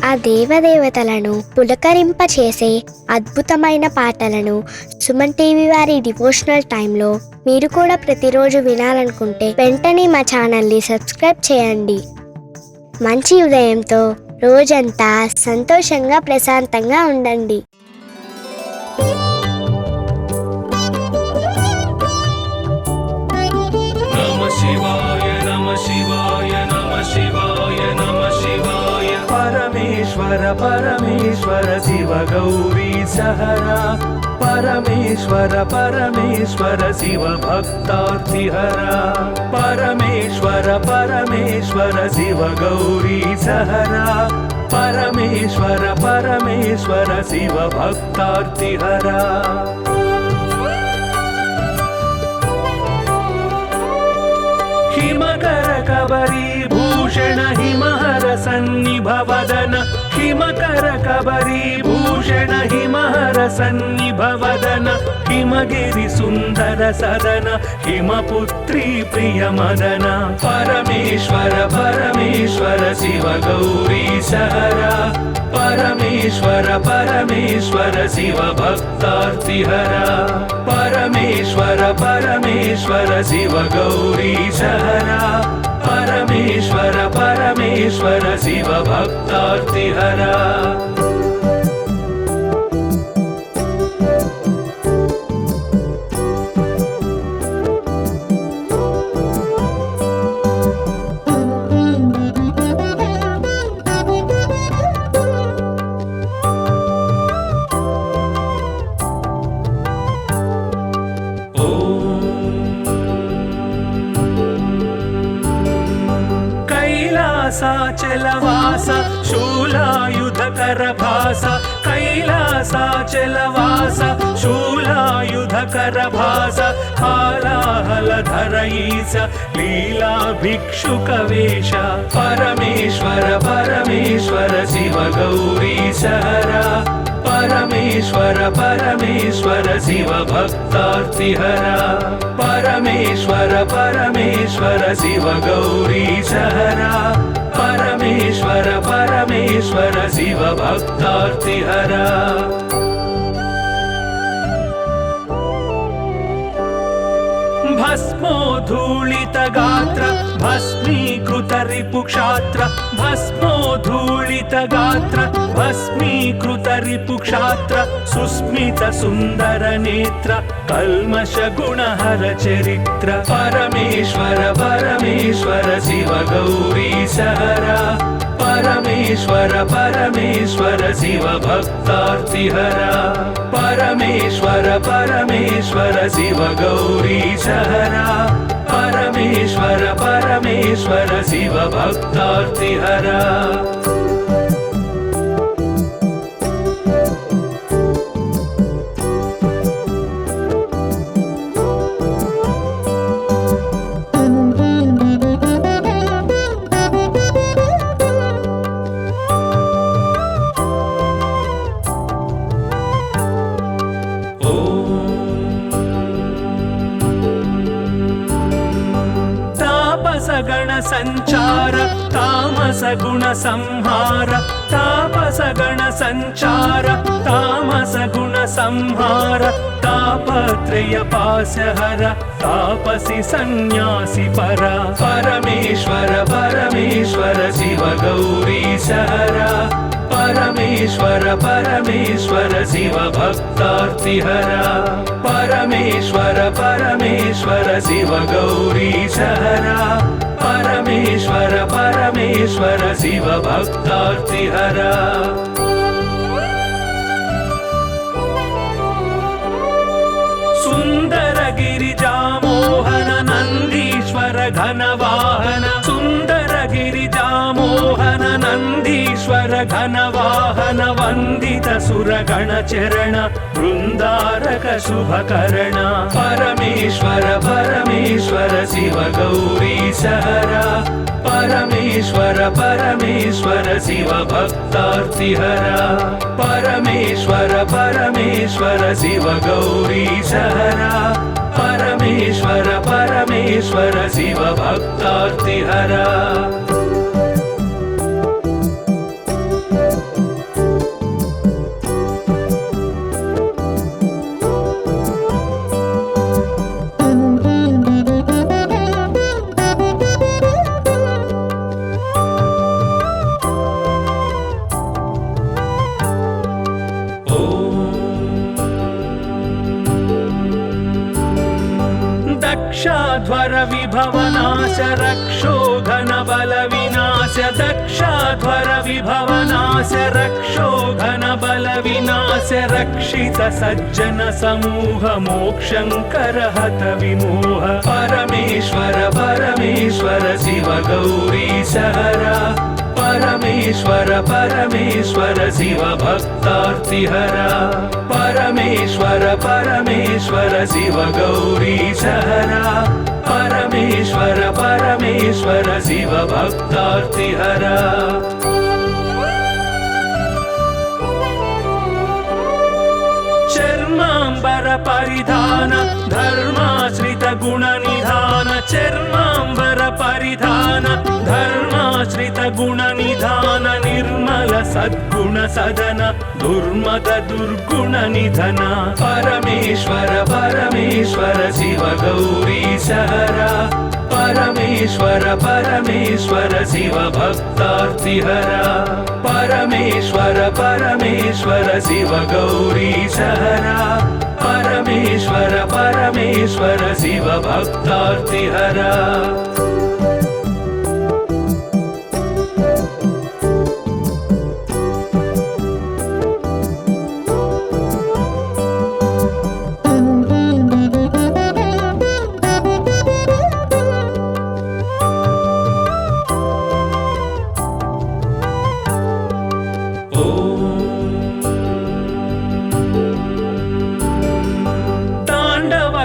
ఆ దేవదేవతలను పులకరింపచేసే అద్భుతమైన పాటలను సుమన్ టీవీ వారి డివోషనల్ టైంలో మీరు కూడా ప్రతిరోజు వినాలనుకుంటే వెంటనే మా ఛానల్ని సబ్స్క్రైబ్ చేయండి. మంచి ఉదయంతో రోజంతా సంతోషంగా ప్రశాంతంగా ఉండండి. परमेश्वर परमेश्वर शिव गौरी सहरा परमेश्वर परमेश्वर शिव भक्तार्तिहरा परमेश्वर परमेश्वर शिव गौरी सहरा परमेश्वर परमेश्वर शिव भक्तार्तिहरा हिमकर कबरी भूषण हिमहर सन्निभवदन हिमकर कबरी भूषण हिमहर सन्निभवदन हिमगिरि सुंदर सदन हिमपुत्री प्रिय मदन परमेश्वर परमेश्वर शिव गौरी सहरा परमेश्वर परमेश्वर शिव भक्तार्तिहरा परमेश्वर परमेश्वर शिव गौरी सहरा परमेश्वर परमेश्वर शिव भक्तार्तिहरा कैलासाचलवास शूलायुधकर भास कैलासाचलवास शूलायुधकर भास हालाहलधर ईश लीला भिक्षुकवेश परमेश्वर परमेश्वर शिव गौरी सहरा परमेश्वर परमेश्वर शिव भक्तार्तिहरा परमेश्वर परमेश्वर शिव गौरी सहरा परमेश्वर परमेश्वर शिव भक्तार्तिहरा भस्मोद्धूलित गात्र भस्मीकृत रिपुक्षात्र भस्मोद्धूलित गात्र भस्मीकृत रिपुक्षात्र सुस्मित सुंदर नेत्र कल्मष गुणहर चरित्र परमेश्वर परमेश्वर शिव गौरी सहरा परमेश्वर परमेश्वर शिव भक्तार्तिहरा परमेश्वर परमेश्वर शिव गौरी सहरा परमेश्वर परमेश्वर शिव भक्तार्तिहरा गण संचार तामस गुण संहार तापस गण संचार तामस गुण संहार तापत्रय पासहर तापसी सन्यासी परा परमेश्वर परमेश्वर शिव गौरी सहरा परमेश्वर परमेश्वर शिव भक्तार्तिहरा परमेश्वर परमेश्वर शिव गौरी सहरा परमेश्वर परमेश्वर शिव भक्तार्तिहरा सुंदर गिरिजा मोहन नंदीश्वर घन वाहन सुंदर गिरिजा मोहन नंदीश्वर घन वाहन वंदित सुरगण चरण वृंदारक शुभकरण परमेश्वर परमेश्वर शिव गौरी सहरा परमेश्वर परमेश्वर शिव भक्तार्तिहरा परमेश्वर परमेश्वर शिव गौरी सहरा परमेश्वर परमेश्वर शिव भक्तार्तिहरा दक्षाध्वर विभवनाश रक्षो घन बल विनाश दक्षाध्वर विभवनाश रक्षो घन बल विनाश रक्षित सज्जन समूह मोक्षंकर हत विमोह परमेश्वर परमेश्वर शिव गौरी सहरा परमेश्वर परमेश्वर शिव भक्तार्तिहरा परमेश्वर परमेश्वर शिव गौरी सहरा परमेश्वर परमेश्वर शिव भक्तार्तिहरा चर्मांबर परिधान धर्माश्रित गुण निधान चर्मांबर परिधान धर्माश्रित गुण निधान निर्मल सद्गुण सदन दुर्मद दुर्गुण निधन परमेश्वर परमेश्वर शिव गौरी सहरा परमेश्वर परमेश्वर शिव भक्तार्तिहरा परमेश्वर परमेश्वर शिव गौरी सहरा परमेश्वर परमेश्वर शिव भक्तार्तिहरा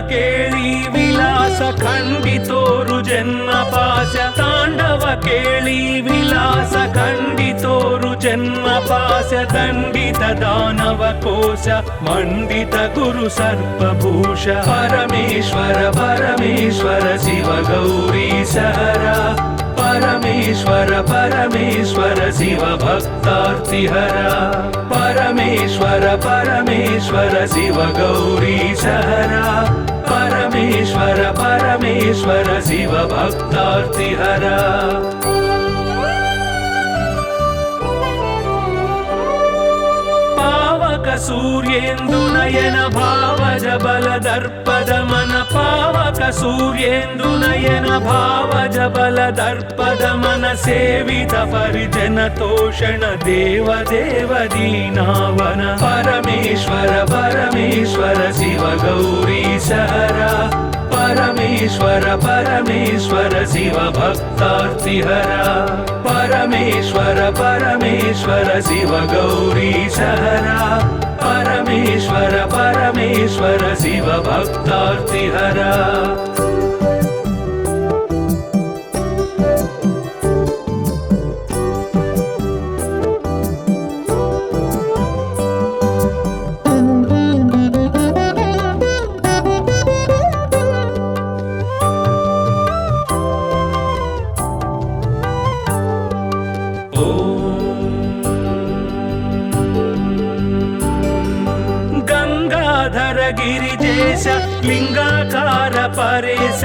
केळी विलास खंडितोरु जन्म पाश तांडव केळी विलास खंडितोरु जन्म पाश दंडित दानव कोश मंडित गुरु सर्पभूष परमेश्वर परमेश्वर शिव गौरी सहरा परमेश्वर परमेश्वर शिव भक्तार्तिहरा परमेश्वर परमेश्वर शिव गौरी सहरा परमेश्वर परमेश्वर शिव भक्तार्तिहरा पावक सूर्येन्दु नयन भावज बल दर्पद मन पावक सूर्येन्दु नयन भावज बल दर्पद मन सेवित परिजन तोषण देव देव दीनावन परमेश्वर परमेश्वर शिव गौरी सहरा परमेश्वर परमेश्वर शिव भक्तार्तिहरा परमेश्वर परमेश्वर शिव गौरी सहरा परमेश्वर परमेश्वर शिव भक्तार्तिहरा गिरिजेश लिंगाकार परेश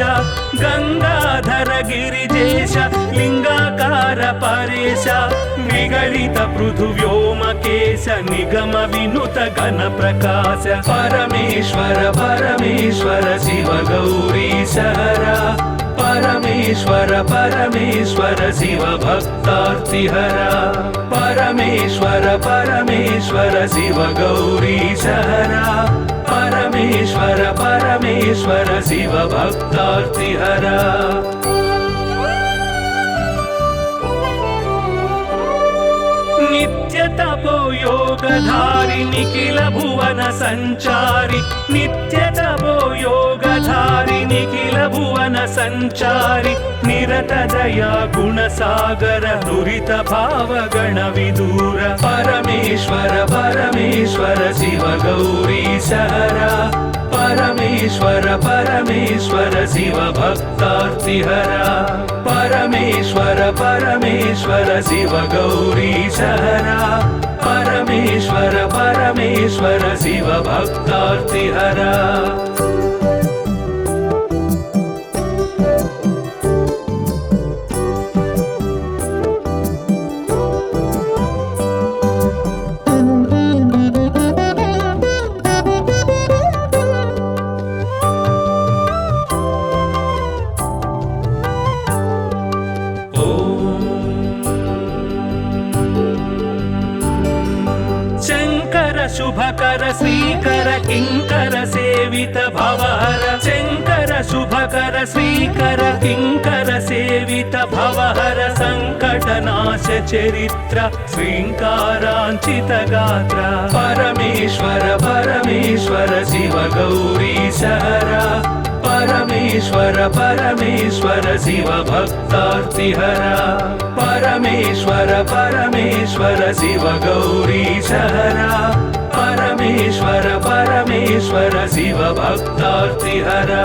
गंगाधर गिरिजेश लिंगाकार परेश विगलित पृथुव्योमकेश निगम विनुत घन प्रकाश परमेश्वर परमेश्वर शिव गौरी सहरा परमेश्वर परमेश्वर शिव भक्तार्तिहरा परमेश्वर परमेश्वर शिव गौरी सहरा परमेश्वर परमेश्वर शिव भक्तार्तिहरा नित्य तपो योगधारि निखिल भुवन संचारि नित्य तपो योगधारि निखिल भुवन संचारि निरत दया गुण सागर दुरित भाव गण विदूर परमेश्वर परमेश्वर शिव गौरी सहरा परमेश्वर परमेश्वर शिव भक्तार्तिहरा परमेश्वर परमेश्वर शिव गौरी सहरा परमेश्वर परमेश्वर शिव भक्तार्तिहरा शुभकर श्रीकर किंकर सेवित भवहर शंकर शुभकर श्रीकर किंकर सेवित भवहर संकटनाश चरित्र श्रींकारांचित गात्र परमेश्वर परमेश्वर शिव गौरी सहरा परमेश्वर परमेश्वर शिव भक्तार्तिहरा परमेश्वर परमेश्वर शिव गौरी सहरा परमेश्वर परमेश्वर शिव भक्तार्तिहरा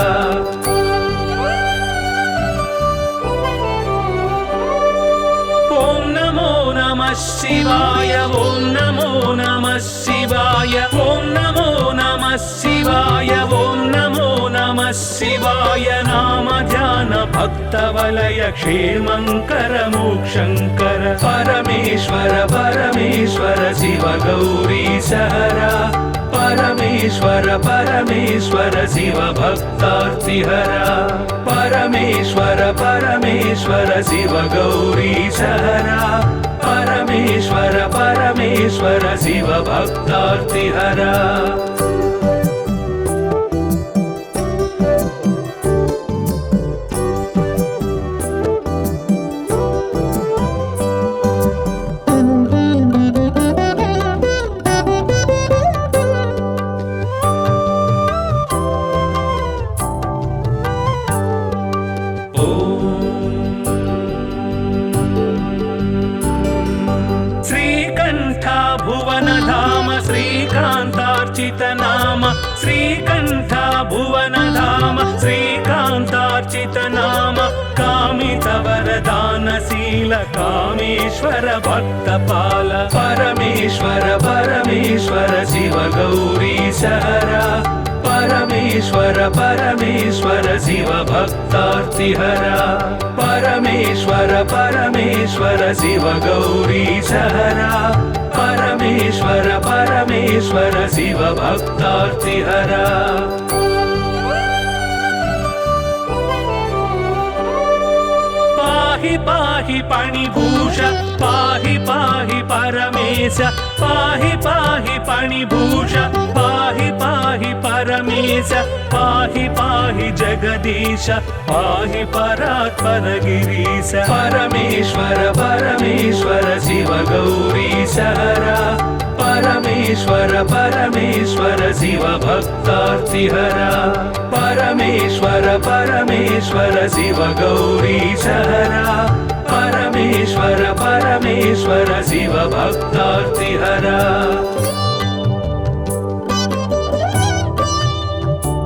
ओम नमो नमः शिवाय ओम नमो नमः शिवाय ओम नमो नमः शिवाय ओम नमो नमः शिवाय नाम ध्यान भक्तवलय क्षेमंकर मोक्षंकर परमेश्वर परमेश्वर शिव गौरी सहरा परमेश्वर परमेश्वर शिव भक्तार्तिहरा परमेश्वर परमेश्वर शिव गौरी सहरा परमेश्वर परमेश्वर शिव भक्तार्तिहरा श्रीकांतार्चित नाम श्रीकंठ भुवन धाम श्रीकांतार्चित नाम कामित वरदानशील कामेश्वर भक्तपाल परमेश्वर परमेश्वर शिव गौरी सहरा परमेश्वर परमेश्वर शिव भक्तार्तिहरा परमेश्वर परमेश्वर शिव गौरी सहरा परमेश्वर परमेश्वर शिव भक्तार्तिहरा पाहि पाहि पाणिभूष पाहि पाहि परमेश पाहि पाहि पाणिभूष पाहि पाहि परमेश पाहि पाहि जगदीश पाहि परात्पर गिरीश परमेश्वर परमेश्वर शिव गौरी सहरा परमेश्वर परमेश्वर शिव भक्तार्तिहरा परमेश्वर परमेश्वर शिव गौरी सहरा परमेश्वर परमेश्वर शिव भक्तार्तिहरा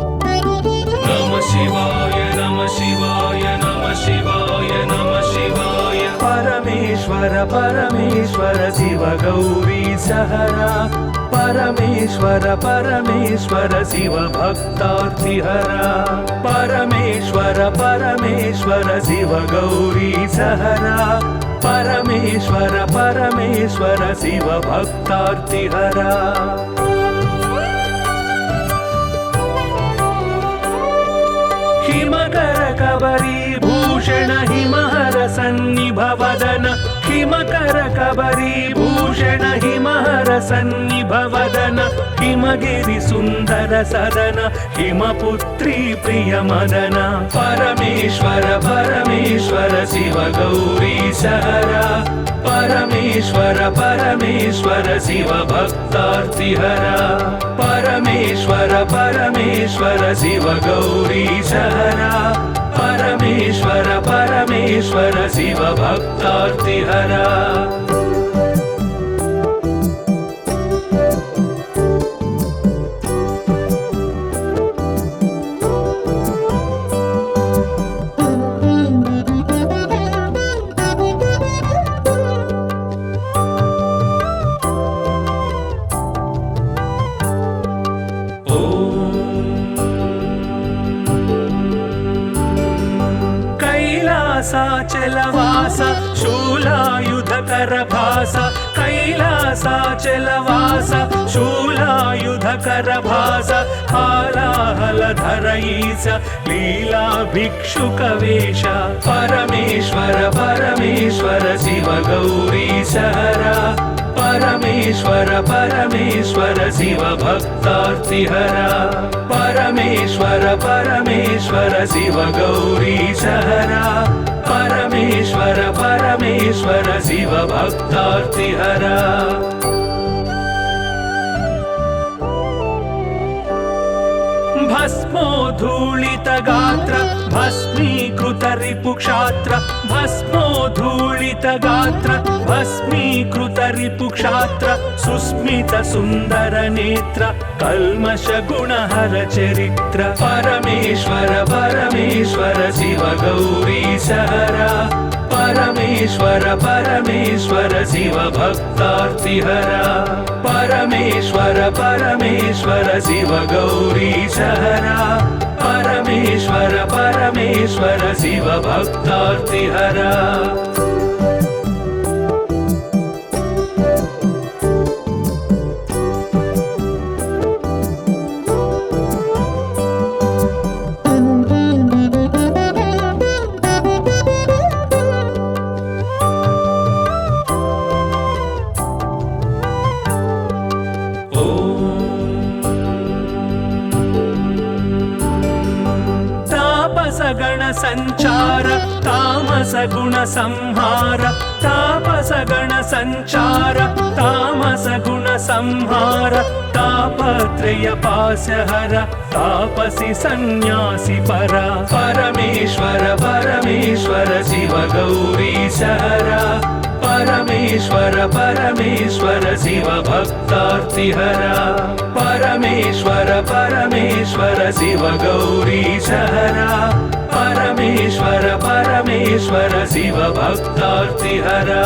नमः शिवाय नमः शिवाय नमः शिवाय नमः शिवाय परमेश्वर परमेश्वर शिव गौरी सहरा परमेश्वर परमेश्वर शिव भक्तार्तिहरा परमेश्वर परमेश्वर शिव गौरी सहरा परमेश्वर परमेश्वर शिव भक्तार्तिहरा हिमकर कबरी भूषण हिमहर सन्निभवदन हिमकर कबरी भूषण हिमहर सन्निभवदन हिमगिरि सुंदर सदन हिमपुत्री प्रिय मदन परमेश्वर परमेश्वर शिव गौरी सहरा परमेश्वर परमेश्वर शिव भक्तार्तिहरा परमेश्वर परमेश्वर शिव गौरी सहरा परमेश्वर परमेश्वर शिव भक्तार्तिहरा कैलासाचलवास शूलायुधकर भास कैलासाचलवास शूलायुधकर भास हालाहलधर ईश लीला भिक्षुक वेश परमेश्वर परमेश्वर शिव गौरी सहरा परमेश्वर परमेश्वर परमेश्वर शिव भक्तार्तिहरा परमेश्वर परमेश्वर शिव गौरीशहरा परमेश्वर परमेश्वर शिव भक्तार्तिहरा भस्मोद्धूलित गात्र भस्मीकृत रिपुक्षात्र भस्मोद्धूलित गात्र भस्मीकृत रिपुक्षात्र सुस्मित सुन्दर नेत्र कल्मष गुणहर चरित्र परमेश्वर परमेश्वर शिव गौरीशहरा परमेश्वर परमेश्वर शिव भक्तार्तिहरा परमेश्वर परमेश्वर शिव गौरीशहरा परमेश्वर परमेश्वर शिव भक्तार्तिहरा गण संचार तामस गुण संहार तापस गण संचार तामस गुण संहार तापत्रय पाशहर तापसी सन्यासी परा परमेश्वर परमेश्वर शिव गौरीशहरा परमेश्वर परमेश्वर शिव भक्तार्तिहरा परमेश्वर परमेश्वर शिव गौरीशहरा परमेश्वर परमेश्वर शिव भक्तार्तिहरा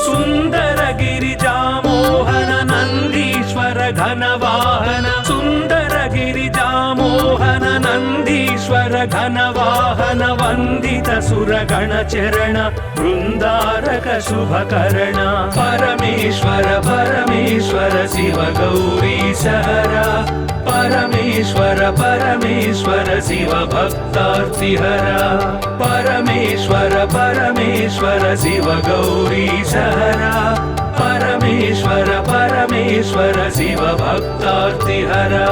सुंदर गिरिजा मोहन नंदीश्वर घनवाहन सुंदर गिरिजा मोहन नंदीश्वर घनवाहन वंदित सुरगण चरण वृंदारक शुभकर्ण परमेश्वर परमेश्वर शिव गौरीशहरा परमेश्वर परमेश्वर शिव भक्तार्तिहरा परमेश्वर परमेश्वर शिव गौरीशहरा परमेश्वर परमेश्वर शिव भक्तार्तिहरा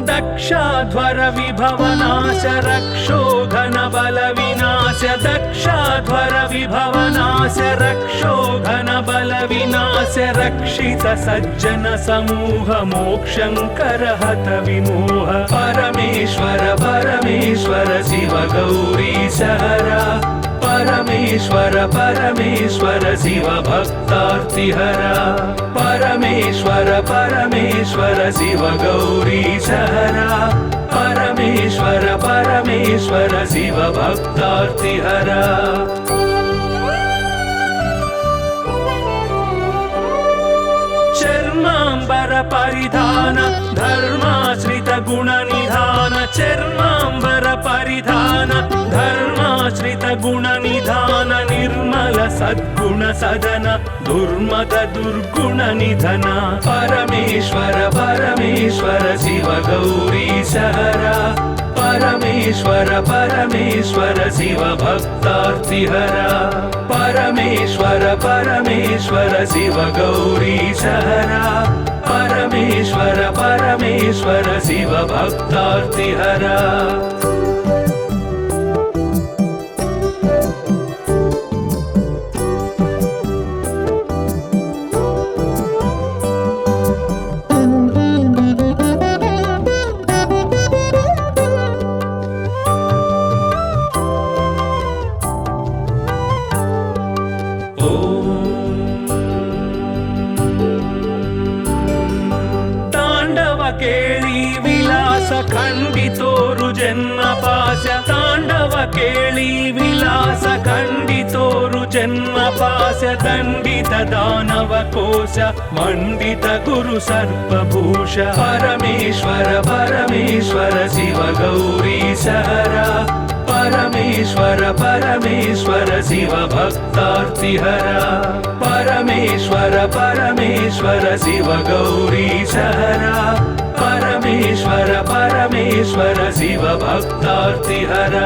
दक्षाध्वर विभवनाश रक्षोघन बल विनाश दक्षाध्वर विभवनाश रक्षोघन बल विनाश रक्षित सज्जन समूह मोक्षंकर हत विमोह परमेश्वर परमेश्वर शिव गौरीशहरा परमेश्वर परमेश्वर शिव भक्तार्तिहरा परमेश्वर परमेश्वर शिव गौरीशहरा परमेश्वर परमेश्वर शिव भक्तार्तिहरा चर्मांबर परिधान धर्माश्रित गुण निधान चर्मांबर परिधान धर्माश्रित गुण निधान निर्मल सद्गुण सदन दुर्मद दुर्गुण निधन परमेश्वर परमेश्वर शिव गौरीशहरा परमेश्वर परमेश्वर शिव भक्तार्तिहरा परमेश्वर परमेश्वर शिव गौरीशहरा परमेश्वर परमेश्वर शिव भक्तार्तिहरा ಕೇಳಿ ವಿಲಾಸ ಖಂಡಿತೋರು ಜನ್ಮ ಪಾಶ ತಾಂಡವ ಕೇಳಿ ವಿಲಾಸ ಖಂಡಿತೋರು ಜನ್ಮ జన్మ పాశ దండిత దానవ కోశ మండిత గురు సర్పభూష పరమేశ్వర పరమేశ్వర శివ గౌరీశహర పరమేశ్వర పరమేశ్వర శివ భక్తార్తిహర పరమేశ్వర పరమేశ్వర శివ గౌరీశహర పరమేశ్వర పరమేశ్వర శివ భక్తార్తిహర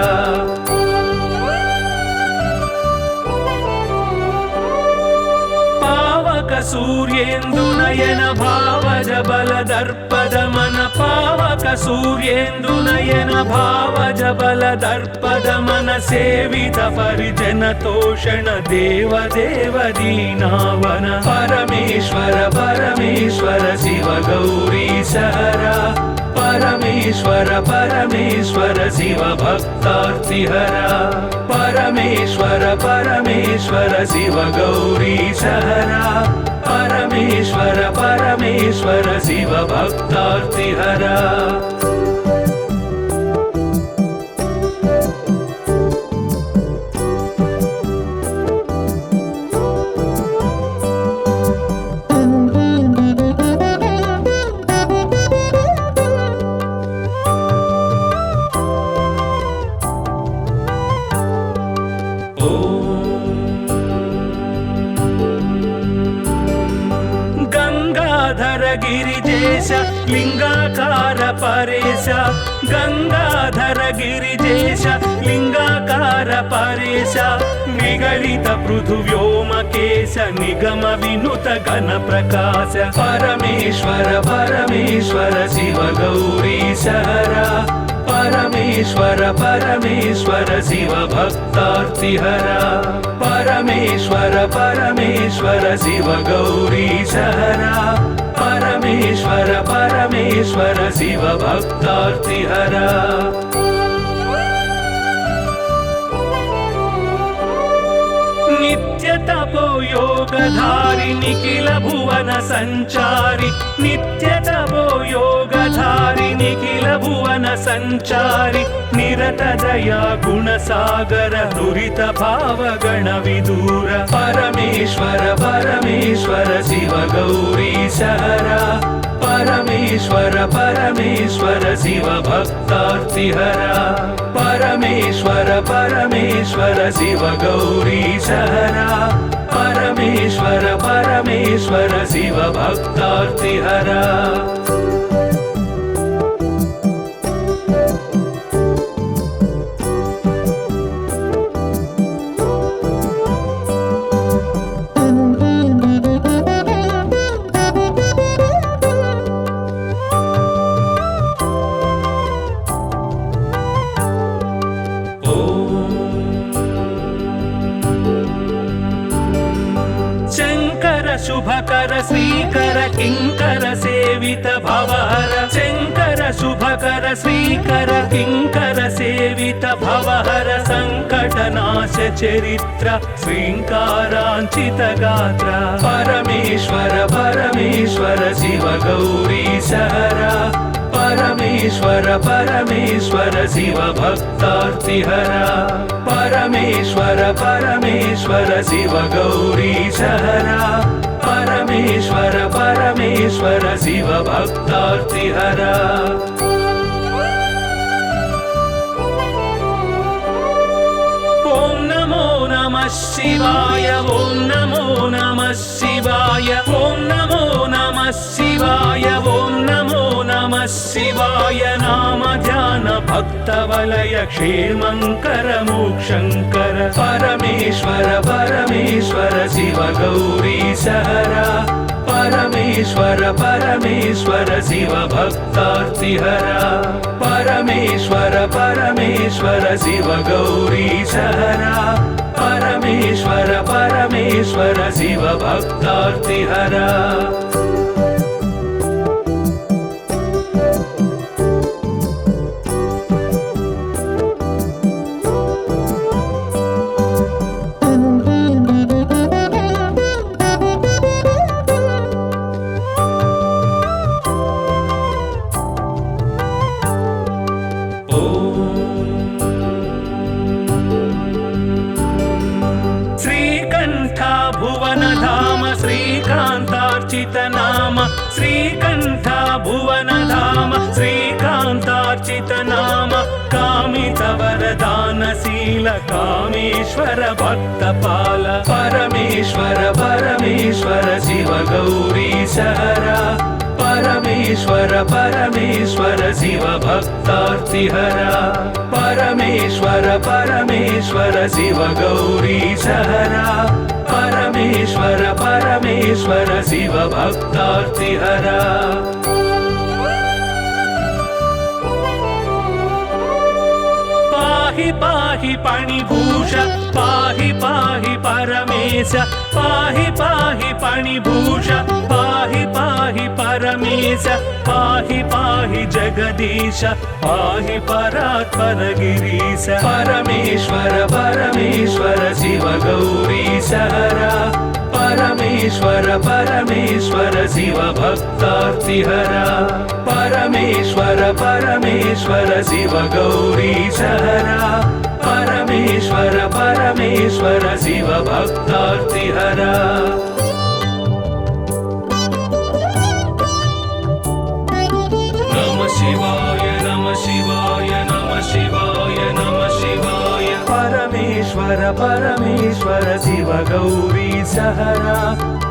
పావక సూర్యేందు నయన భావజ బల దర్పదమన పావక సూర్యేందు నయన భావజ బల దర్పదమన సేవిత పరిజన తోషణ దేవ దేవ దీనావన పరమేశ్వర పరమేశ్వర శివ గౌరీశహర పరమేశ్వర పరమేశ్వర శివ భక్తార్తిహర పరమేశ్వర పరమేశ్వర శివ గౌరీశహర పరమేశ్వర పరమేశ్వర శివ భక్తార్తిహర గిరిజేశ లింగాకార పరేశ గంగాధర గిరిజేశ లింగాకార పరేశ నిగళిత పృథువ్యోమకేశ నిగమ వినుత గణ ప్రకాశ పరమేశ్వర పరమేశ్వర శివ గౌరీశహర పరమేశ్వర పరమేశ్వర శివ భక్తార్తిహర పరమేశ్వర పరమేశ్వర శివ గౌరీశహర పరమేశ్వర పరమేశ్వర శివ భక్తార్తిహర నిత్య తపో యోగధారి నిఖిల భువన సంచారి నిత్య తపో యోగధారి నిఖిల భువన సంచారి నిరత దయా గుణ సాగర దురిత భావ గణ విదూర పరమేశ్వర పరమేశ్వర శివ గౌరీశహర పరమేశ్వర పరమేశ్వర శివ భక్తార్తిహర పరమేశ్వర పరమేశ్వర శివ గౌరీశహర పరమేశ్వర పరమేశ్వర శివ భక్తార్తిహర శుభకర శ్రీకర కింకర సేవిత భవహర శంకర శుభకర శ్రీకర కింకర సేవిత భవహర సంకటనాశ చరిత్ర శ్రీంకారాంచిత గాత్ర పరమేశ్వర పరమేశ్వర శివ గౌరీశహర పరమేశ్వర పరమేశ్వర శివ భక్తార్తిహర పరమేశ్వర పరమేశ్వర శివ గౌరీశహర పరమేశ్వర పరమేశ్వర శివ భక్తార్తిహర ఓం నమో నమః శివాయ ఓం నమో నమః శివాయ ఓం నమో నమః శివాయ ఓం నమో నమః శివాయ నామ ధ్యాన భక్త వలయ క్షేమంకర మోక్షంకర పరమేశ్వర పరమేశ్వర శివ గౌరీశహర పరమేశ్వర పరమేశ్వర శివ భక్తార్తిహర పరమేశ్వర పరమేశ్వర శివ గౌరీశహర పరమేశ్వర పరమేశ్వర శివ భక్తార్తిహర శ్రీకర भुवनधाम श्रीकान्तार्चितनाम श्रीकण्ठ भुवनधाम श्रीकान्तार्चितनाम कामितवरदानशील कामेश्वर भक्तपाल परमेश्वर परमेश्वर शिव गौरीशहरा परमेश्वर परमेश्वर शिव भक्तार्तिहरा परमेश्वर परमेश्वर शिव गौरीशहरा परमेश्वर परमेश्वर शिव भक्तार्तिहरा पाहि पाहि पणिभूष पाहि पाहि परमेश पाहि पाहि पणिभूष पाहि पाहि परमेश पाहि पाहि जगदीश पाहि परात्पर गिरीश परमेश्वर परमेश्वर शिव गौरीशहरा परमेश्वर परमेश्वर शिव भक्तार्तिहरा परमेश्वर परमेश्वर शिव गौरीशहरा परमेश्वर परमेश्वर शिव भक्तार्तिहरा नमः शिवाय नमः शिवाय नमः शिवाय नमः शिवाय परमेश्वर परमेश्वर शिव गौरीशहरा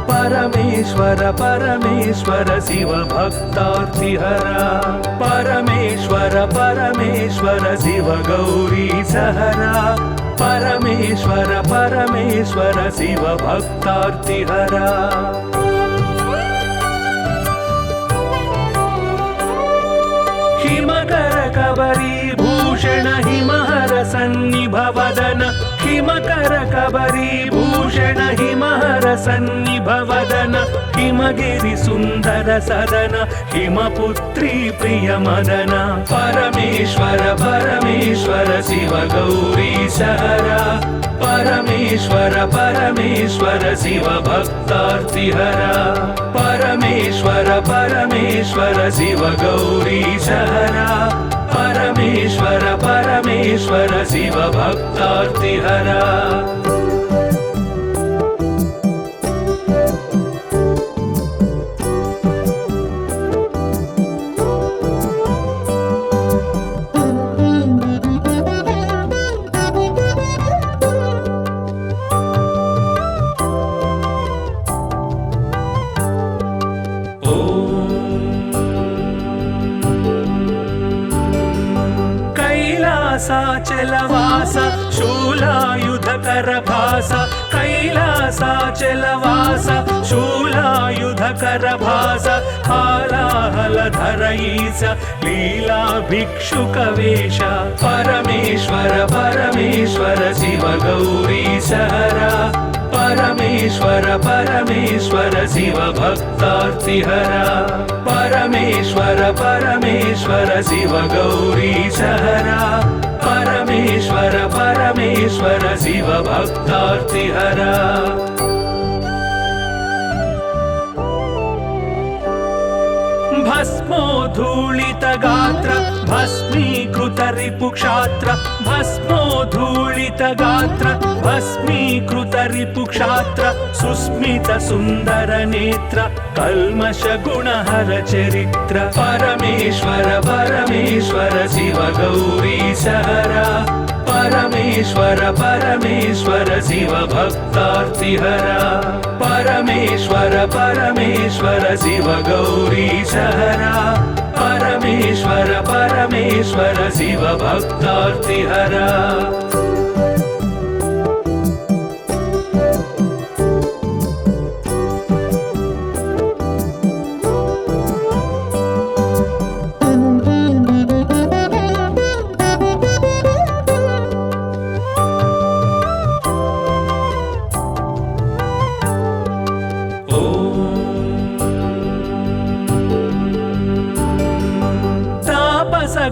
परमेश्वर परमेश्वर शिव भक्तार्तिहरा परमेश्वर परमेश्वर शिव गौरीशहरा परमेश्वर परमेश्वर शिव भक्तार्तिहरा हिमकर कबरी भूषण हिमहर सन्निभवदन हिमकर कबरी भूषण हिमहर सन्निभवदन हिमगिरि सुन्दर सदन हिमपुत्री प्रिय मदन परमेश्वर परमेश्वर शिव गौरीशहरा परमेश्वर परमेश्वर शिव भक्तार्तिहरा परमेश्वर परमेश्वर शिव गौरीशहरा परमेश्वर परमेश्वर शिव भक्तार्तिहरा कैलासाचलवास शूलायुधकरभास कैलासाचलवास शूलायुधकरभास हालाहलधर ईश लीला भिक्षुकवेश परमेश्वर परमेश्वर शिव गौरीशहरा परमेश्वर परमेश्वर शिव भक्तार्तिहरा परमेश्वर परमेश्वर शिव गौरीशहरा परमेश्वर परमेश्वर शिव भक्तार्तिहरा भस्मोद्धूलित गात्र भस्मीकृत रिपुक्षात्र भस्मोद्धूलित गात्र भस्मीकृत रिपुक्षात्र सुस्मित सुन्दर नेत्र कल्मष गुणहर चरित्र परमेश्वर परमेश्वर शिव गौरीशहरा परमेश्वर परमेश्वर शिव भक्तार्तिहरा परमेश्वर परमेश्वर शिव गौरीशहरा परमेश्वर परमेश्वर शिव भक्तार्तिहरा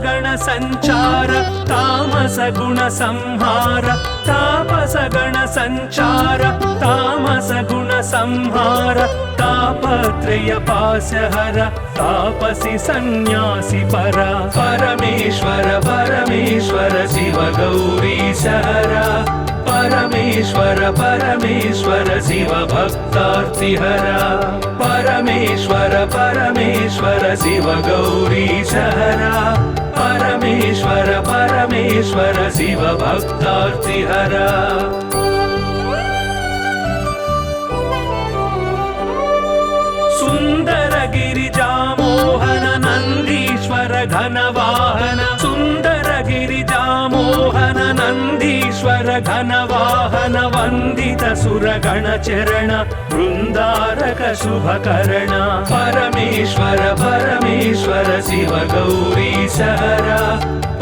गण संचार तामस गुण संहार तापस गण संचार तामस गुण संहार तापत्रय पाशहर तापसी सन्यासी परा परमेश्वर परमेश्वर शिव गौरीशहरा परमेश्वर परमेश्वर शिव भक्तार्तिहरा परमेश्वर परमेश्वर शिव गौरीशहरा परमेश्वर परमेश्वर शिव भक्तार्तिहरा सुंदर गिरिजामोहन नंदीश्वर घनवाहन सुंदर गिरिजामोहन नंदीश्वर घनवाहन वंदित सुरगण चरण वृंदारक शुभकरण परमेश्वर परमेश्वर शिव गौरीशहरा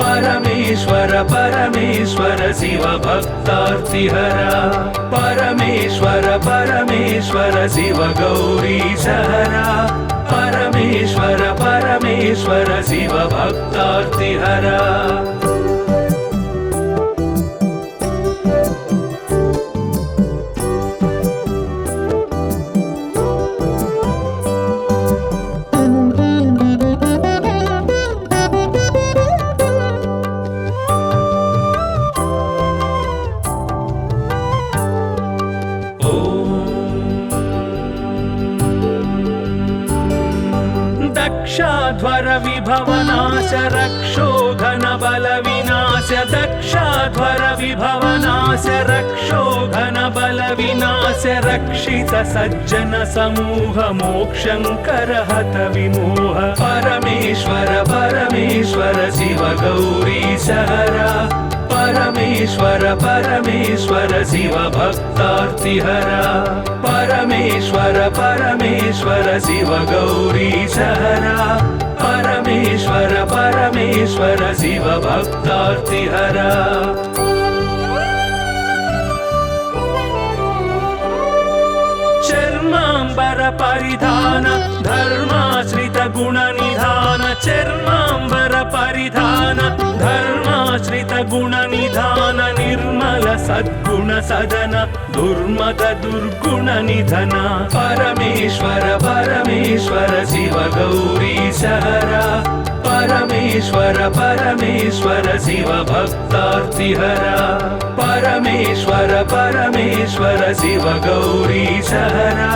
परमेश्वर परमेश्वर शिव भक्तार्तिहरा परमेश्वर परमेश्वर शिव गौरीशहरा परमेश्वर परमेश्वर शिव भक्तार्तिहरा दक्षाध्वर विभवनाश रक्षो घन बल विनाश दक्षाध्वर विभवनाश रक्षो घन बल विनाश रक्षित सज्जन समूह मोक्षंकर हत विमोह परमेश्वर परमेश्वर शिव गौरीशहरा परमेश्वर परमेश्वर शिव भक्तार्तिहरा परमेश्वर परमेश्वर शिव गौरीशहरा परमेश्वर परमेश्वर शिव भक्तार्तिहरा चर्मांबर परिधान धर्माश्रित गुण निधान चर्मांबर परिधान धर्माश्रित गुण निधान निर्मल सद्गुण सदन दुर्मद दुर्गुण निधन परमेश्वर परमेश्वर शिव गौरीशहरा परमेश्वर परमेश्वर शिव भक्तार्तिहरा परमेश्वर परमेश्वर शिव गौरीशहरा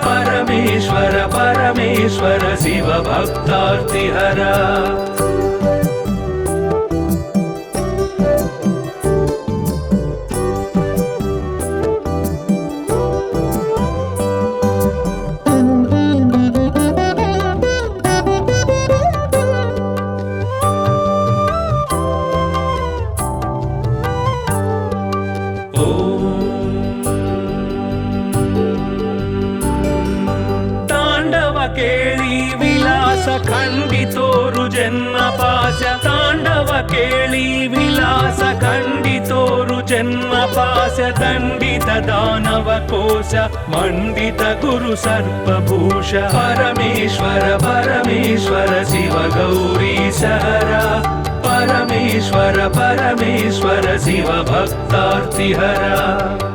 परमेश्वर परमेश्वर शिव भक्तार्तिहरा केळी विलास खंडितोरु जन्म पाश तांडव केळी विलास खंडितोरु जन्म पाश दंडित दानव कोश मंडित गुरु सर्पभूष परमेश्वर परमेश्वर शिव गौरीशहरा परमेश्वर परमेश्वर शिव भक्तार्तिहरा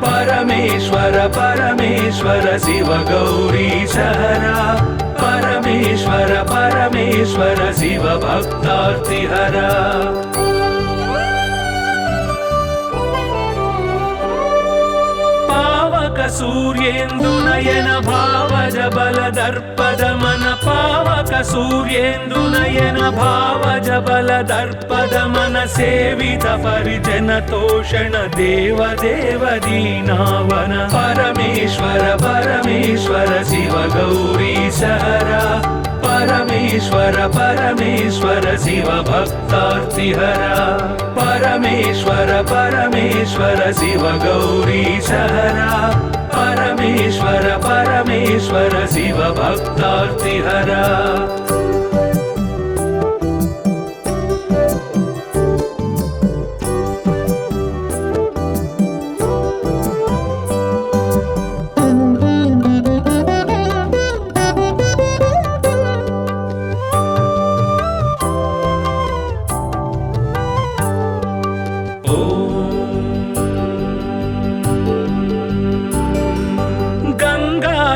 परमेश्वर परमेश्वर शिव गौरीशहरा परमेश्वर परमेश्वर शिव भक्तार्तिहरा पावक सूर्येन्दु नयन भावज बल दर्पद मन पावक सूर्येन्दु नयन भावज बल दर्पद मन सेवित परिजन तोषण देव देव दीनावन परमेश्वर परमेश्वर शिव गौरीशहरा परमेश्वर परमेश्वर शिव भक्तार्तिहरा परमेश्वर परमेश्वर शिव गौरीशहरा परमेश्वर परमेश्वर शिव भक्तार्तिहरा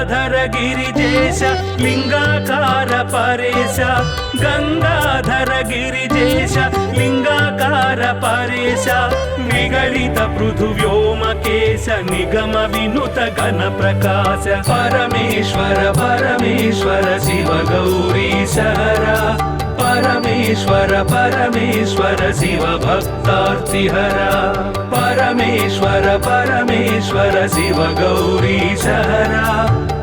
गंगाधर गिरिजेश लिंगाकार परेश गंगाधर गिरिजेश लिंगाकार परेश निगलित पृथुव्योमकेश निगम विनुत गण प्रकाश परमेश्वर परमेश्वर शिव गौरीश हरा परमेश्वर परमेश्वर शिव भक्तार्तिहरा परमेश्वर परमेश्वर शिव गौरीश हरा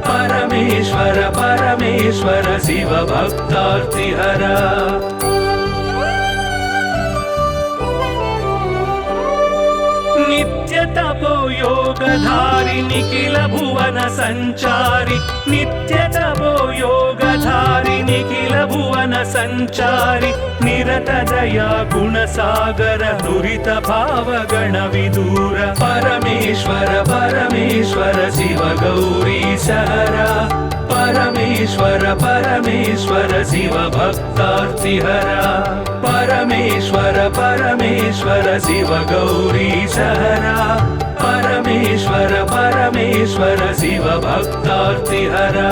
परमेश्वर परमेश्वर शिव भक्तार्तिहरा नित्य तपो योगधारि निखिल भुवन संचारि नित्य तपो योगधारि निखिल भुवन संचारि निरत दया गुण सागर दुरित भाव गण विदूर परमेश्वर परमेश्वर शिव गौरीश हरा परमेश्वर परमेश्वर शिव भक्तार्तिहरा परमेश्वर परमेश्वर शिव गौरीश हरा परमेश्वर परमेश्वर शिव भक्तार्तिहरा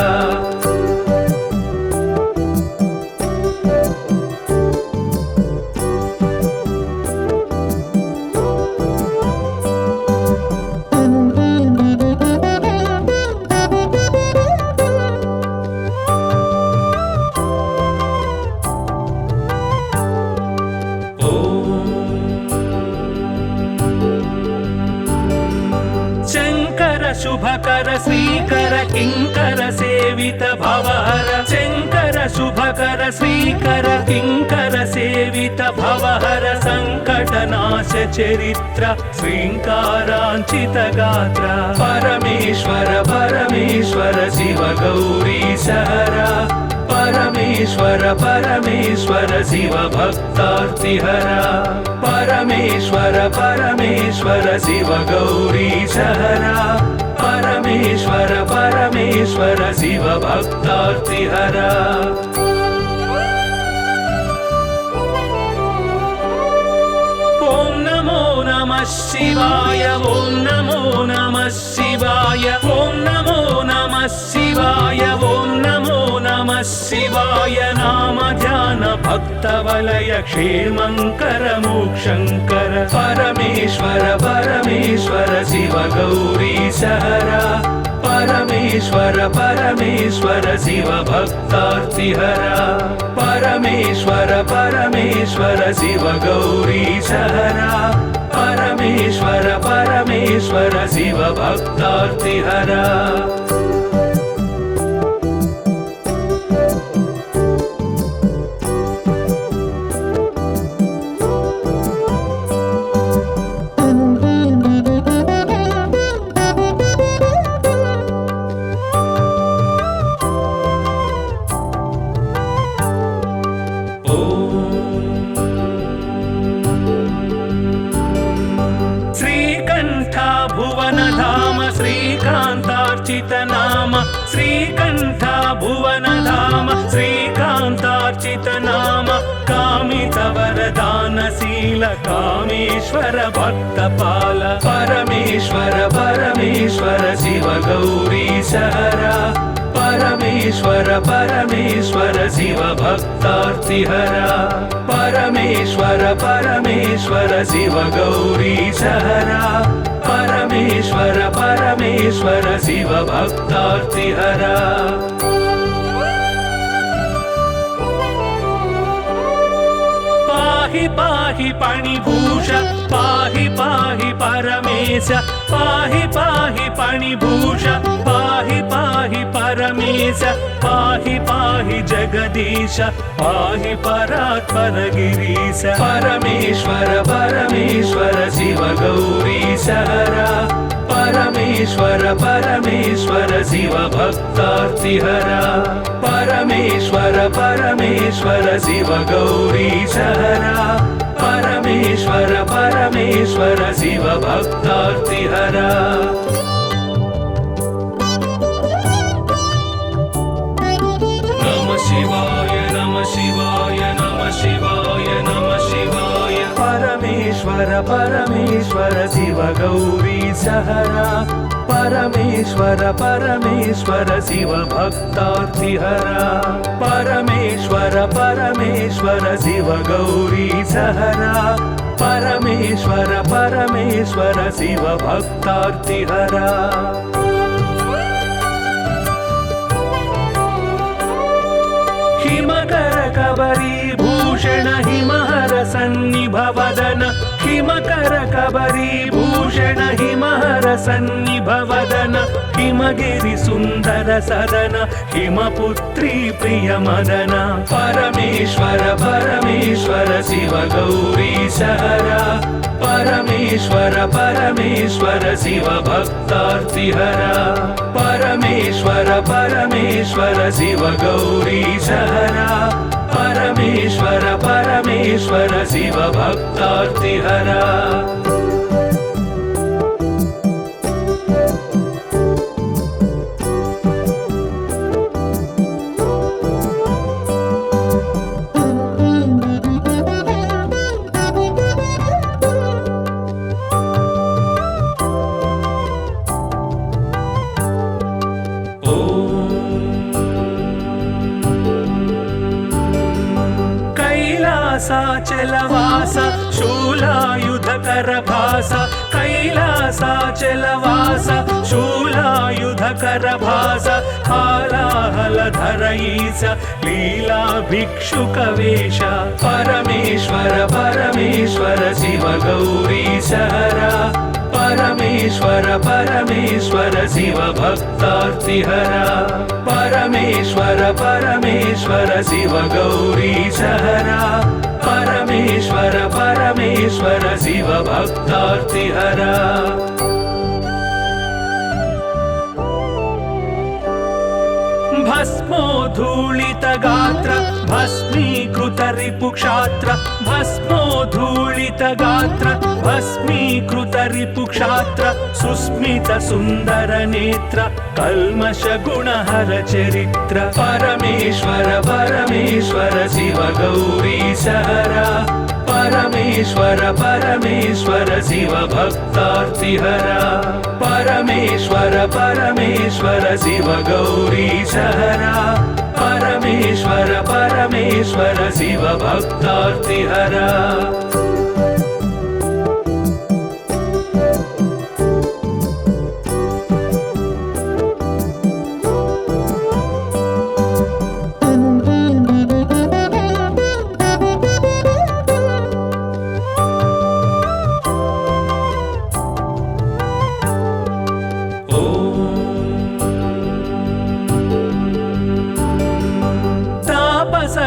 शुभकर श्रीकर किंकर सेवित भवहर शंकर शुभकर श्रीकर किंकर सेवित भवहर संकटनाश चरित्र श्रींकारांचित गात्र परमेश्वर परमेश्वर शिव गौरीश हरा परमेश्वर परमेश्वर शिव भक्तार्तिहरा परमेश्वर परमेश्वर शिव गौरीश हरा परमेश्वर परमेश्वर शिव भक्तार्तिहरा ओम नमो नमः शिवाय ओम नमो नमः शिवाय ओम नमो नमः शिवाय ओम नमो नमः शिवाय नाम ध्यान भक्त वलय क्षेमंकर मोक्षंकर परमेश्वर परमेश्वर शिव गौरीश हरा परमेश्वर परमेश्वर शिव भक्तार्तिहरा परमेश्वर परमेश्वर शिव गौरीश हरा परमेश्वर परमेश्वर शिव भक्तार्तिहरा श्रीकांतार्चित नाम श्रीकंठ भुवन धाम श्रीकांतार्चित नाम कामित वरदानशील कामेश्वर भक्तपाल परमेश्वर परमेश्वर शिव गौरीश हरा परमेश्वर परमेश्वर शिव भक्तार्तिहरा परमेश्वर परमेश्वर शिव गौरीश हरा परमेश्वर परमेश्वर शिव भक्तार्तिहरा पाहि पाहि पाणिभूष पाहि पाहि परमेश पाहि पाहि पाणिभूष पाहि पाहि परमेश पाहि पाहि जगदीश पाहि परात्पर गिरीश परमेश्वर परमेश्वर शिव गौरीश हरा परमेश्वर परमेश्वर शिव भक्तार्तिहरा परमेश्वर परमेश्वर शिव गौरीश हरा परमेश्वर परमेश्वर शिव भक्तार्तिहरा नमः शिवाय नमः शिवाय नमः शिवाय नमः शिवाय परमेश्वर परमेश्वर शिव गौरीश हरा परमेश्वर परमेश्वर शिव भक्तार्तिहरा परमेश्वर परमेश्वर शिव गौरी सहरा परमेश्वर परमेश्वर शिव भक्तार्तिहरा हिमकर कबरी भूषण हिमहर सन्निभवदन हिमकर कबरी भूषण हिमहर सन्निभवदन हिमगिरि सुन्दर सदन हिमपुत्री प्रिय मदन परमेश्वर परमेश्वर शिव गौरी सहरा परमेश्वर परमेश्वर शिव भक्तार्तिहरा परमेश्वर परमेश्वर शिव गौरी सहरा परमेश्वर परमेश्वर शिव भक्तार्तिहरा कैलासाचलवास शूलायुधकर भास कैलासाचलवास शूलायुधकर भास हालाहलधर ईश लीला भिक्षुकवेश परमेश्वर परमेश्वर शिव गौरी सहरा परमेश्वर परमेश्वर शिव भक्तार्तिहरा परमेश्वर परमेश्वर शिव गौरी सहरा परमेश्वर परमेश्वर शिव भक्तार्तिहरा भस्मोद्धूलित गात्र भस्मीकृत रिपुक्षात्र भस्मोद्धूलित गात्र भस्मीकृत रिपुक्षात्र सुस्मित सुन्दर नेत्र कल्मष गुणहर चरित्र परमेश्वर परमेश्वर शिव गौरी सहरा परमेश्वर परमेश्वर शिव भक्तार्तिहरा परमेश्वर परमेश्वर शिव गौरी सहरा परमेश्वर परमेश्वर शिव भक्तार्तिहरा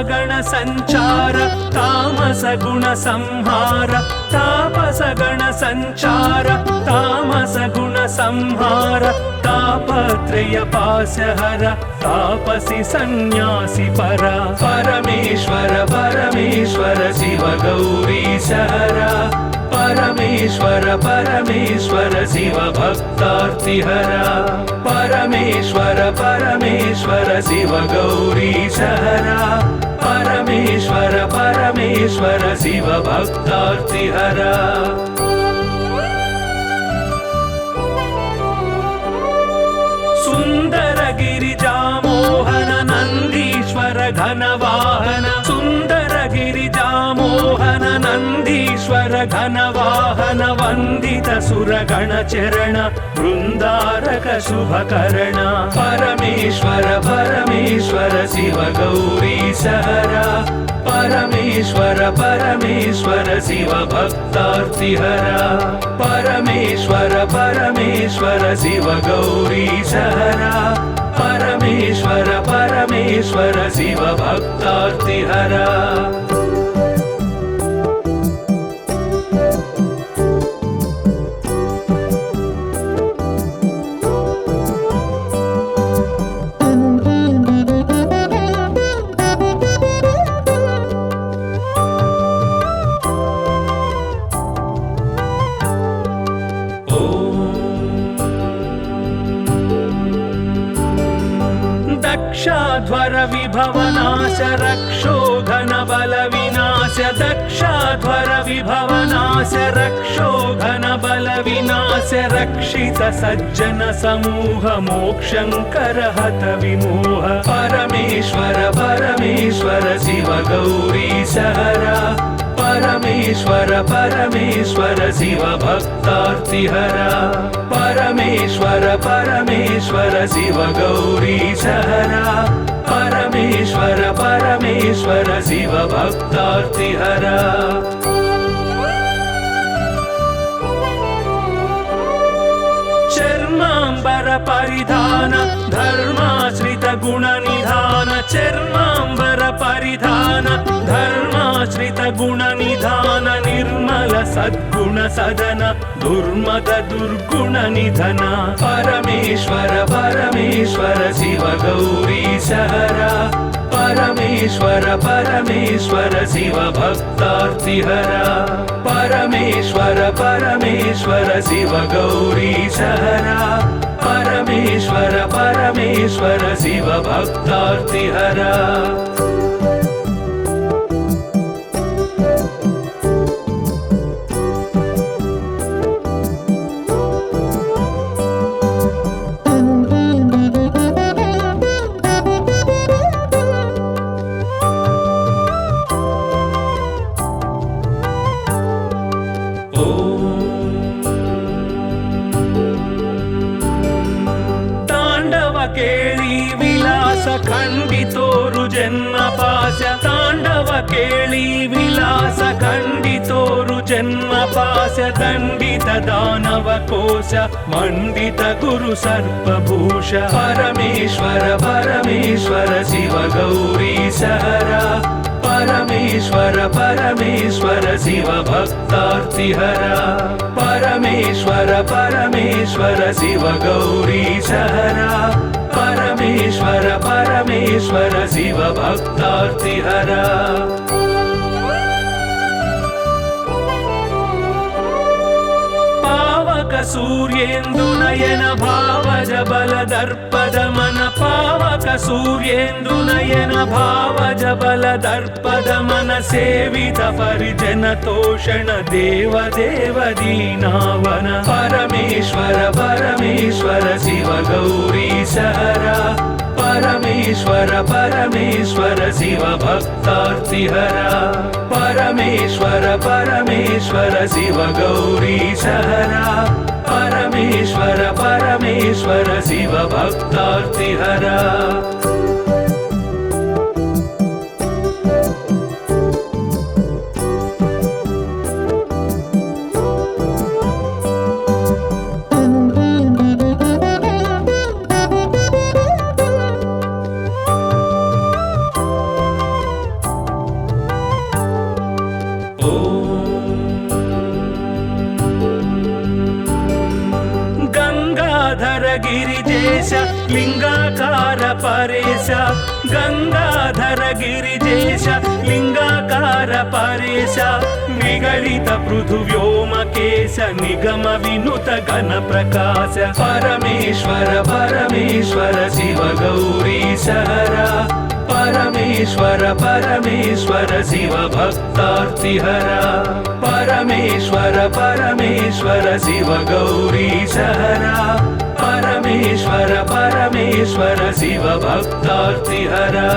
गण संचार तामस गुण संहार तापस गण संचार तामस गुण संहार तापत्रय पास्यहर तापसी सन्यासी परा परमेश्वर परमेश्वर शिव गौरी सहरा परमेश्वर परमेश्वर शिव भक्तार्तिहरा परमेश्वर परमेश्वर शिव गौरी सहरा परमेश्वर परमेश्वर शिव भक्तार्तिहरा सुंदर गिरिजा मोहन नंदीश्वर घनवाहन सुंदर गिरिजा मोहन नंदीश्वर घनवाहन वंदित सुरगण चरण वृंदारक शुभकर्ण परमेश्वर परमेश्वर शिव गौरी सहरा परमेश्वर परमेश्वर शिव भक्तार्तिहरा परमेश्वर परमेश्वर शिव गौरी सहरा परमेश्वर परमेश्वर शिव भक्तार्तिहरा दक्षाध्वर विभवनाश रक्षोघन बल विनाश दक्षाध्वर विभवनाश रक्षोघन बल विनाश रक्षित सज्जन समूह मोक्षंकर हत विमोह परमेश्वर परमेश्वर शिव गौरी सहरा परमेश्वर परमेश्वर शिव भक्तार्तिहरा परमेश्वर परमेश्वर शिव गौरी सहरा परमेश्वर परमेश्वर शिव भक्तार्तिहरा चर्मांबर परिधान धर्माश्रित गुण निधान चर्मांबर परिधान धर्माश्रित गुण निधान निर्मल सद्गुण सदन दुर्मद दुर्गुण निधन परमेश्वर परमेश्वर शिव गौरी सहरा परमेश्वर परमेश्वर शिव भक्तार्तिहरा परमेश्वर परमेश्वर शिव गौरी सहरा परमेश्वर परमेश्वर शिव भक्तार्तिहरा खंडितोरु जन्म पाश तांडव केळी विलास खंडितोरु जन्म पाश दंडित दानव कोश मंडित गुरु सर्पभूष परमेश्वर परमेश्वर शिव गौरी सहरा परमेश्वर परमेश्वर शिव भक्तार्तिहरा परमेश्वर परमेश्वर शिव गौरी सहरा परमेश्वर परमेश्वर शिव भक्तार्तिहरा पावक सूर्येन्दु नयन भावज बल दर्पद मन पावक सूर्येन्दु नयन भावज बल दर्पद मन सेवित परिजन तोषण देव देव दीनावन परमेश्वर परमेश्वर शिव गौरी सहरा परमेश्वर परमेश्वर शिव भक्तार्तिहरा परमेश्वर परमेश्वर शिव गौरी सहरा परमेश्वर परमेश्वर शिव भक्तार्तिहरा गिरिजेश लिंगाकार परेश गंगाधर गिरिजेश लिंगाकार परेश निगलित पृथु व्योमकेश निगम विनुत घन प्रकाश परमेश्वर परमेश्वर शिव गौरी सहरा परमेश्वर परमेश्वर शिव भक्तार्तिहरा परमेश्वर परमेश्वर शिव गौरी सहरा परमेश्वर परमेश्वर शिव भक्तार्तिहरा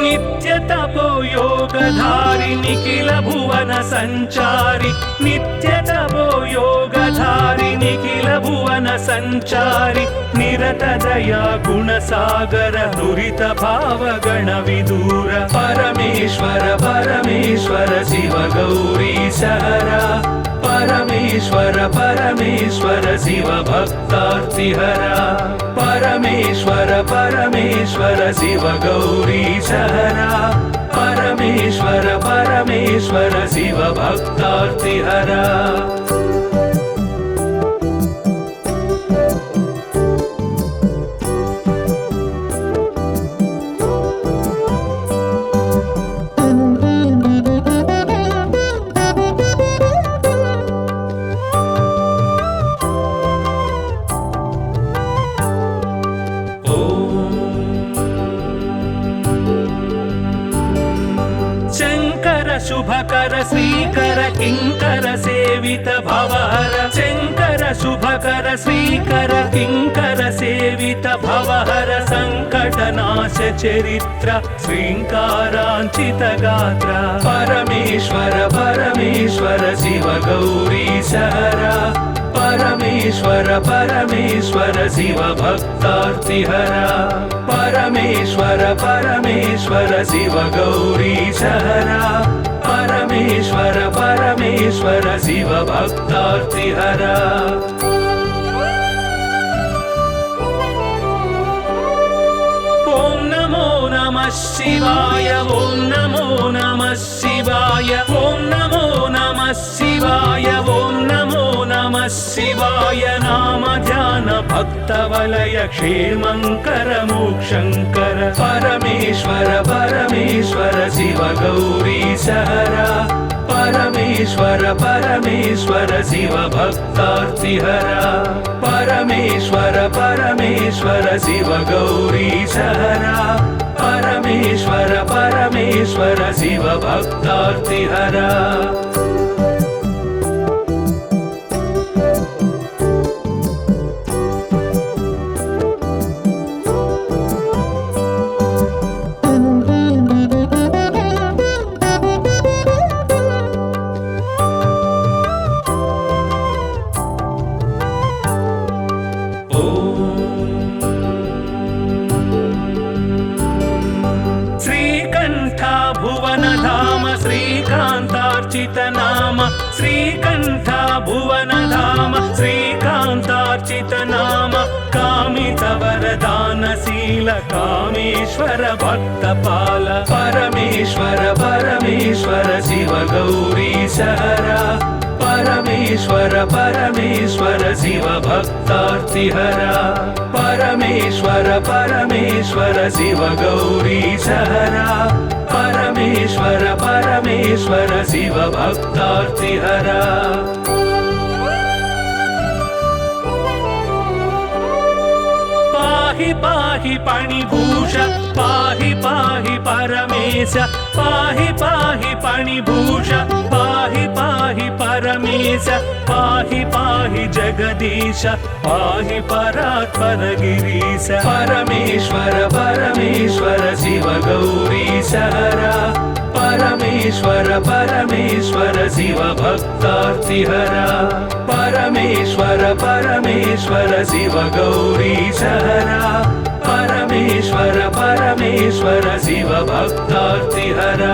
नित्य तपो योगधारि निखिल भुवन संचारि नित्य तपो योगधारि निखिल भुवन संचारि निरत दया गुण सागर दुरित भाव गण विदूर परमेश्वर परमेश्वर शिव गौरी सहरा परमेश्वर परमेश्वर शिव भक्तार्तिहरा परमेश्वर परमेश्वर शिव गौरी सहरा परमेश्वर परमेश्वर शिव भक्तार्तिहरा शुभकर श्रीकर किङ्कर सेवित भवहर शङ्कर शुभकर श्रीकर किङ्कर सेवित भवहर सङ्कटनाश चरित्र श्रीङ्काराञ्चित गात्र परमेश्वर परमेश्वर शिव गौरी सहरा परमेश्वर परमेश्वर शिव भक्तार्तिहरा परमेश्वर परमेश्वर शिव गौरी सहरा परमेश्वर परमेश्वर शिव भक्तार्तिहरा ॐ नमो नमः शिवाय ॐ नमो नमः शिवाय ॐ नमो नमः शिवाय ॐ नमो नमः शिवाय नाम ध्यान भक्तवलय क्षेमङ्कर मोक्षङ्कर परमेश्वर परमेश्वर शिव गौरी सहरा परमेश्वर परमेश्वर शिव भक्तार्तिहरा परमेश्वर परमेश्वर शिव गौरी सहरा परमेश्वर परमेश्वर शिव भक्तार्तिहरा नाम श्रीकण्ठ भुवन धाम श्रीकान्तार्चित नाम कामित वरदानशील कामेश्वर भक्तपाल परमेश्वर परमेश्वर शिव गौरी सहरा परमेश्वर परमेश्वर शिव भक्तार्तिहरा परमेश्वर परमेश्वर शिव गौरी सहरा परमेश्वर परमेश्वर शिव भक्तार्तिहरा पाहि पाहि पाणिभूष पाहि पाहि परमेश पाहि पाहि पाणिभूष पाहि पाहि परमेश पाहि पाहि जगदीश पाहि परात्पर गिरीश परमेश्वर परमेश्वर शिव गौरी सहरा परमेश्वर परमेश्वर शिव भक्तार्तिहरा परमेश्वर परमेश्वर शिव गौरी सहरा परमेश्वर परमेश्वर शिव भक्तार्तिहरा